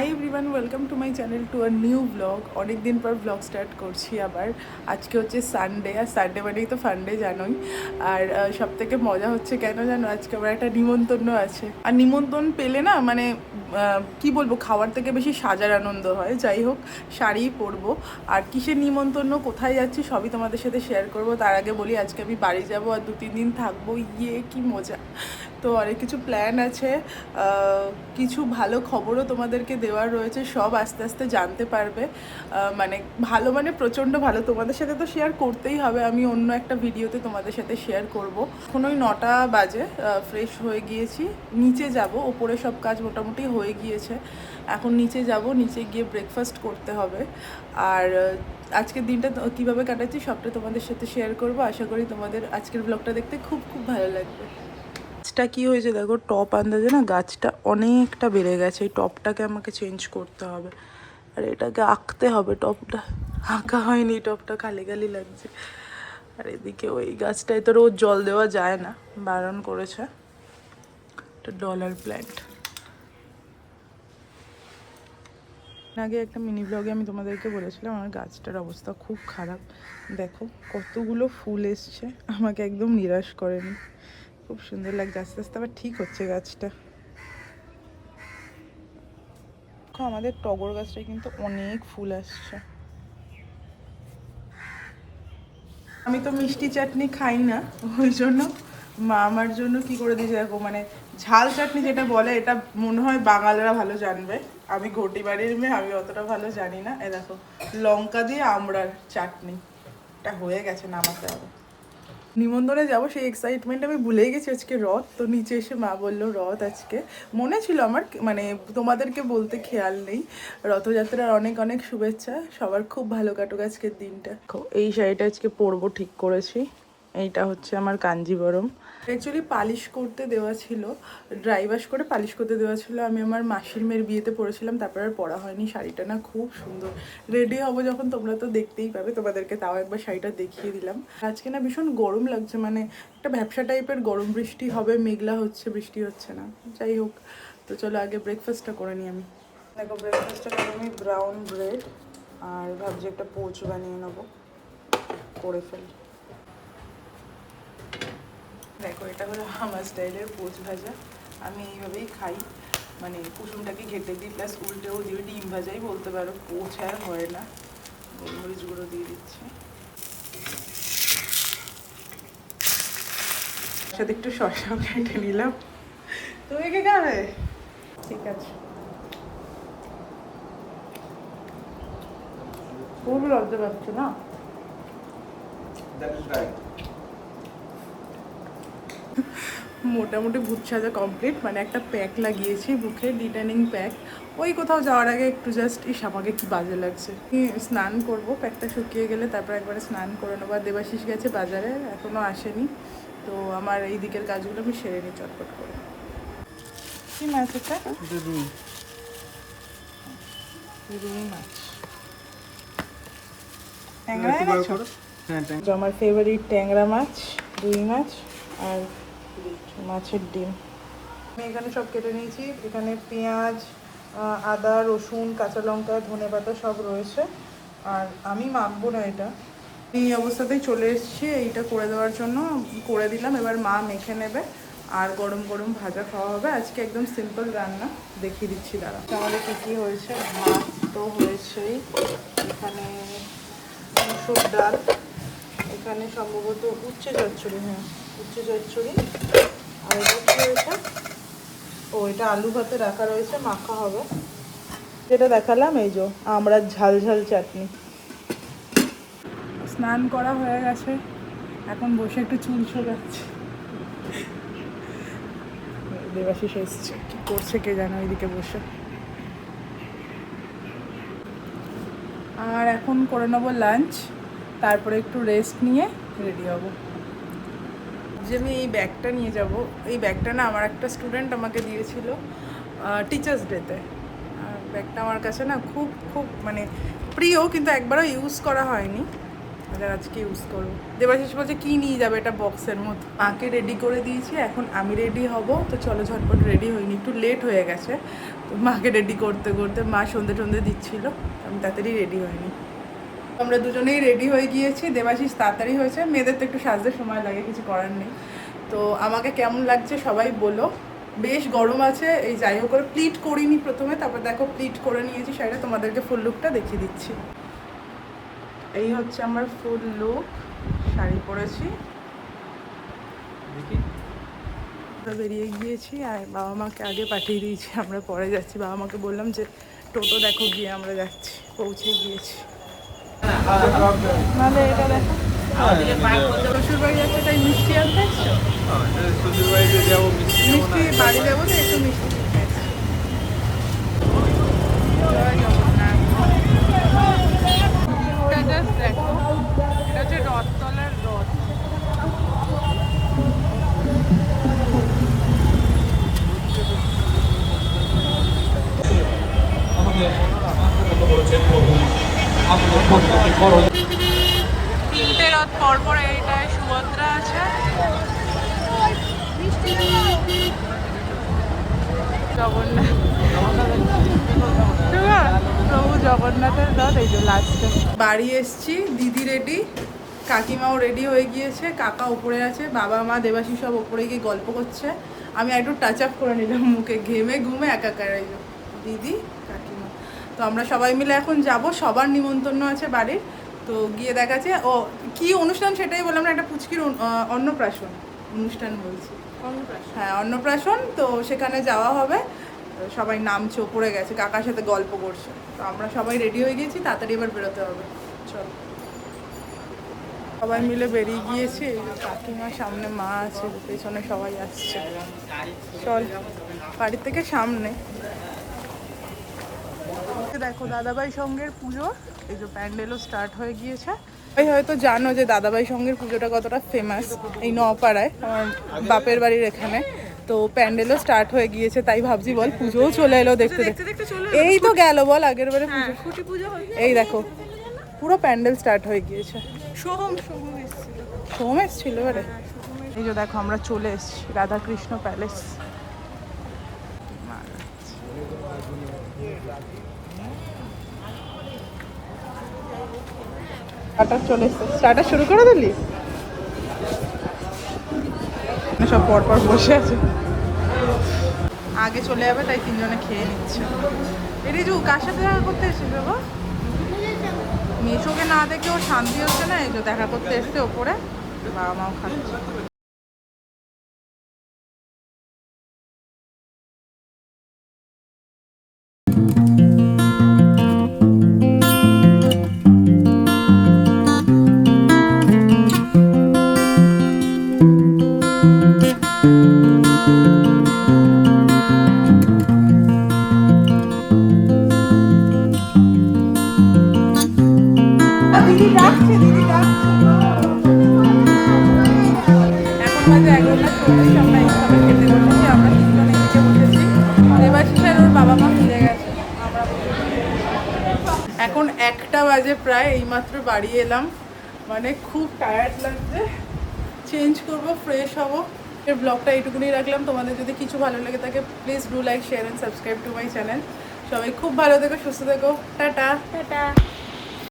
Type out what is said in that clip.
Hi everyone, welcome to my channel to a new blog. অনেক দিন পর blog start করছি আবার। আজকে হচ্ছে সানডে, আর সানডে মানেই তো ফান্ডে জানোই। আর সব থেকে মজা হচ্ছে কেন জানো, আজকে আমার একটা নিমন্ত্রণ আছে। আর নিমন্ত্রণ পেলে না মানে কি বলবো, খাওয়ার থেকে বেশি সাজার আনন্দ হয়। যাই হোক, শাড়িই পরবো। আর কিসের নিমন্ত্রণ, কোথায় যাচ্ছি সবই তোমাদের সাথে শেয়ার করব। তার আগে বলি, আজকে আমি বাড়ি যাব আর 2-3 দিন থাকবো। ইয়ে কি মজা! তো অনেক কিছু প্ল্যান আছে, কিছু ভালো খবরও তোমাদেরকে দেওয়ার রয়েছে, সব আস্তে আস্তে জানতে পারবে। মানে ভালো মানে প্রচণ্ড ভালো, তোমাদের সাথে তো শেয়ার করতেই হবে। আমি অন্য একটা ভিডিওতে তোমাদের সাথে শেয়ার করব। এখন ওই 9টা বাজে, ফ্রেশ হয়ে গিয়েছি, নিচে যাব। ওপরে সব কাজ মোটামুটি হয়ে গিয়েছে, এখন নিচে যাব, নিচে গিয়ে ব্রেকফাস্ট করতে হবে। আর আজকের দিনটা কীভাবে কাটাচ্ছি সবটা তোমাদের সাথে শেয়ার করব। আশা করি তোমাদের আজকের ব্লগটা দেখতে খুব খুব ভালো লাগবে। গাছটা কী হয়েছে দেখো, টপ আন্দাজে না গাছটা অনেকটা বেড়ে গেছে। এই টপটাকে আমাকে চেঞ্জ করতে হবে, আর এটাকে আঁকতে হবে। টপটা আঁকা হয়নি, টপটা খালি খালি লাগছে। আর এদিকে ওই গাছটায় তো রোজ জল দেওয়া যায় না, বারণ করেছে। একটা ডলার প্ল্যান্ট। আগে একটা মিনি ব্লগে আমি তোমাদেরকে বলেছিলাম আমার গাছটার অবস্থা খুব খারাপ। দেখো কতগুলো ফুল এসছে, আমাকে একদম নিরাশ করেনি। খুব সুন্দর লাগছে, আস্তে আস্তে আবার ঠিক হচ্ছে গাছটা। আমাদের টগর গাছটায় কিন্তু অনেক ফুল আসছে। আমি তো মিষ্টি চাটনি খাই না, ওই জন্য মা আমার জন্য কি করে দিয়েছে দেখো, মানে ঝাল চাটনি যেটা বলে, এটা মনে হয় বাঙালিরা ভালো জানবে। আমি ঘটি বাড়ির মেয়ে, আমি অতটা ভালো জানি না। এ দেখো, লঙ্কা দিয়ে আমড়ার চাটনি, এটা হয়ে গেছে, নামাতে হবে। নিমন্ত্রণে যাবো সেই এক্সাইটমেন্ট আমি ভুলেই গেছি। আজকে রথ, তো নিচে এসে মা বললো রথ আজকে। মনে ছিল আমার, মানে তোমাদেরকে বলতে খেয়াল নেই। রথযাত্রার অনেক অনেক শুভেচ্ছা, সবার খুব ভালো কাটুক আজকের দিনটা। এই শাড়িটা আজকে পরবো ঠিক করেছি। এইটা হচ্ছে আমার কাঞ্জিবরম। অ্যাকচুয়ালি পালিশ করতে দেওয়া ছিল, ড্রাই ওয়াশ করে পালিশ করতে দেওয়া ছিল। আমি আমার মাসির মেয়ের বিয়েতে পরেছিলাম, তারপর আর পরা হয়নি। শাড়িটা না খুব সুন্দর। রেডি হবো যখন তোমরা তো দেখতেই পাবে, তোমাদেরকে তাও একবার শাড়িটা দেখিয়ে দিলাম। আজকে না ভীষণ গরম লাগছে, মানে একটা ভ্যাপসা টাইপের গরম। বৃষ্টি হবে, মেঘলা হচ্ছে, বৃষ্টি হচ্ছে না। যাই হোক, তো চলো আগে ব্রেকফাস্টটা করে নিই আমি। দেখো ব্রেকফাস্টটা করে আমি ব্রাউন ব্রেড, আর ভাবছি একটা পোচ বানিয়ে নেবো, করে ফেলি। দেখো এটা হলো আমার স্টাইলের পোচ ভাজা। আমি এইভাবেই খাই, মানে কুসুমটাকে ঘেটে দিই, প্লাস উল্টেও দিই। ডিম ভাজাই বলতে পারো, পোচ আর হয় না। গোলমরিচ গুঁড়ো দিয়ে দিচ্ছি, সাথে একটু শসাও কেটে নিলাম। তুমি কি খাবে? ঠিক আছে, খুব লজ্জা পাচ্ছ না? মোটামুটি ভূত সাজা কমপ্লিট, মানে একটা প্যাক লাগিয়েছি বুকে, ডিটেনিং প্যাক। ওই কোথাও যাওয়ার আগে একটু জাস্ট আমাকে কি বাজে লাগছে। স্নান করব, প্যাকটা শুকিয়ে গেলে তারপর একবারে স্নান করে নেবো। দেবাশিস গেছে বাজারে, এখনও আসেনি। তো আমার এই দিকের কাজগুলো আমি সেরে নিই চটপট করে। কি মাছ এটা? রুই মাছ, ট্যাংরা এনেছো? আমার ফেভারিট ট্যাংরা মাছ, রুই মাছ আর মাছের ডিম। আমি এখানে সব কেটে নিয়েছি। এখানে পেঁয়াজ, আদা, রসুন, কাঁচা লঙ্কা, ধনেপাতা সব রয়েছে। আর আমি মাখবো না এটা, এই অবস্থাতেই চলে এসেছি এইটা করে দেওয়ার জন্য। করে দিলাম, এবার মা মেখে নেবে আর গরম গরম ভাজা খাওয়া হবে। আজকে একদম সিম্পল রান্না, দেখিয়ে দিচ্ছি দাঁড়া। আমাদের কী কী হয়েছে, ভাত তো হয়েছেই, এখানে মুসুর ডাল, এখানে সম্ভবত উচ্ছে চচ্চড়ি, হ্যাঁ উচ্ছে চচ্চড়ি। আর এটা কী হয়েছে, ও এটা আলু ভাতে রাখা রয়েছে, মাখা হবে। যেটা দেখালাম এই যে আমরা ঝাল ঝাল চাটনি। স্নান করা হয়ে গেছে, এখন বসে একটু চুল ছোড়াচ্ছি। দেবাশিস এসছে, কী করছে কে জানো ওইদিকে বসে। আর এখন করে নেবো লাঞ্চ, তারপরে একটু রেস্ট নিয়ে রেডি হব। যে আমি এই ব্যাগটা নিয়ে যাব, এই ব্যাগটা না আমার একটা স্টুডেন্ট আমাকে দিয়েছিল টিচার্স ডেতে। ব্যাগটা আমার কাছে না খুব খুব মানে প্রিয়, কিন্তু একবারও ইউজ করা হয়নি। আজকে ইউজ করবো। দেবাশিস বলছে কী নিয়ে যাবে এটা বক্সের মতো। মাকে রেডি করে দিয়েছি, এখন আমি রেডি হব। তো চলো ঝটপট রেডি হইনি, একটু লেট হয়ে গেছে। তো মাকে রেডি করতে করতে মা সন্ধে টন্ধে দিচ্ছিল, আমি তাড়াতাড়ি রেডি হয়নি। আমরা দুজনেই রেডি হয়ে গিয়েছি। দেবাশিস তাড়াতাড়ি হয়েছে, মেয়েদের তো একটু সাজতে সময় লাগে, কিছু করার নেই। তো আমাকে কেমন লাগছে সবাই বলো। বেশ গরম আছে, এই যাই হোক করে প্লিট করিনি প্রথমে, তারপর দেখো প্লিট করে নিয়েছি শাড়িটা, তোমাদেরকে ফুল লুকটা দেখিয়ে দিচ্ছি। এই হচ্ছে আমার ফুল লুক, শাড়ি পরেছি, বেরিয়ে গিয়েছি আর বাবা মাকে আগে পাঠিয়ে দিয়েছি, আমরা পরে যাচ্ছি। বাবা মাকে বললাম যে টোটো দেখো গিয়ে, আমরা যাচ্ছি, পৌঁছে গিয়েছি। নাহলে এটা দেখো শ্বশুর বাড়ি যাচ্ছে, তাই মিষ্টি আনতে এসছো? মিষ্টি বাড়ি যাবো তো একটু মিষ্টি কিনতে এসছি। জয় জগন্নাথ। দেখো এটা হচ্ছে রথতলার রথ। তিনটে রথ পরপর, এইটায় সুভদ্রা আছে, জগন্নাথ, প্রভু জগন্নাথের রথ এই যে লাস্টে। বাড়ি এসছি, দিদি রেডি, কাকিমাও রেডি হয়ে গিয়েছে, কাকা উপরে আছে, বাবা মা দেবাশিস সব উপরে গিয়ে গল্প করছে। আমি একটু টাচ আপ করে নিলাম মুখে, ঘেমে ঘুমে একাকার। দিদি কাকিমা, তো আমরা সবাই মিলে এখন যাব, সবার নিমন্ত্রণ আছে বাড়ির। তো গিয়ে দেখাচ্ছে ও কি অনুষ্ঠান সেটাই বললাম না, একটা পুচকির অন্নপ্রাশন অনুষ্ঠান বলছি। হ্যাঁ অন্নপ্রাশন, তো সেখানে যাওয়া হবে। সবাই নামছে, ওপরে গেছে, কাকার সাথে গল্প করছে। তো আমরা সবাই রেডি হয়ে গেছি, তাড়াতাড়ি এবার বেরোতে হবে। চল, সবাই মিলে বেরিয়ে গিয়েছি। কাকিমা সামনে, মা আছে, পেছনে সবাই আসছে। চল, বাড়ির থেকে সামনে দেখো দাদাভাই সঙ্গের পুজো, এই যে প্যান্ডেলও স্টার্ট হয়ে গিয়েছে। ভাই হয়তো জানো যে দাদাভাই সঙ্গের পুজোটা কতটা ফেমাস এই নপাড়ায়, আমার বাপের বাড়ির এখানে। তো প্যান্ডেলও স্টার্ট হয়ে গিয়েছে, তাই ভাবছি বল পুজোও চলে এলো দেখতে দেখতে। এই তো গেল বল আগের বারে পুজো। এই দেখো পুরো প্যান্ডেল স্টার্ট হয়ে গিয়েছে। সোম এসছিল এবারে। এই যে দেখো আমরা চলে এসেছি রাধাকৃষ্ণ প্যালেস। স্টার্টার চলে এসছে, স্টার্টার শুরু করে দিলি? সব পরপর বসে আছে, আগে চলে যাবে তাই তিনজনে খেয়ে নিচ্ছে। রিজু কার সাথে দেখা করতে এসেছিস বাবা? মেশোকে না দেখে ওর শান্তি হচ্ছে না, এই যে দেখা করতে এসছে ওপরে, বাবা মাও খাচ্ছে। দিদি ডাকছে, দিদি ডাকছে। এখন বাজে 11:40, আমরা এইভাবে খেতে বসেছি, আমরা তিনজন এদিকে বসেছি। দেবাশিসের ওর বাবা মা ফিরে গেছে, আমরা এখন 1টা বাজে প্রায়, এইমাত্র বাড়ি এলাম, মানে খুব টায়ার্ড লাগছে। চেঞ্জ করবো, ফ্রেশ হবো। এর ব্লগটা এইটুকুনি রাখলাম। তোমাদের যদি কিছু ভালো লাগে থাকে please do like, share and subscribe to my channel. সবাই খুব ভালো থেকো, সুস্থ থেকো, টাটা টাটা।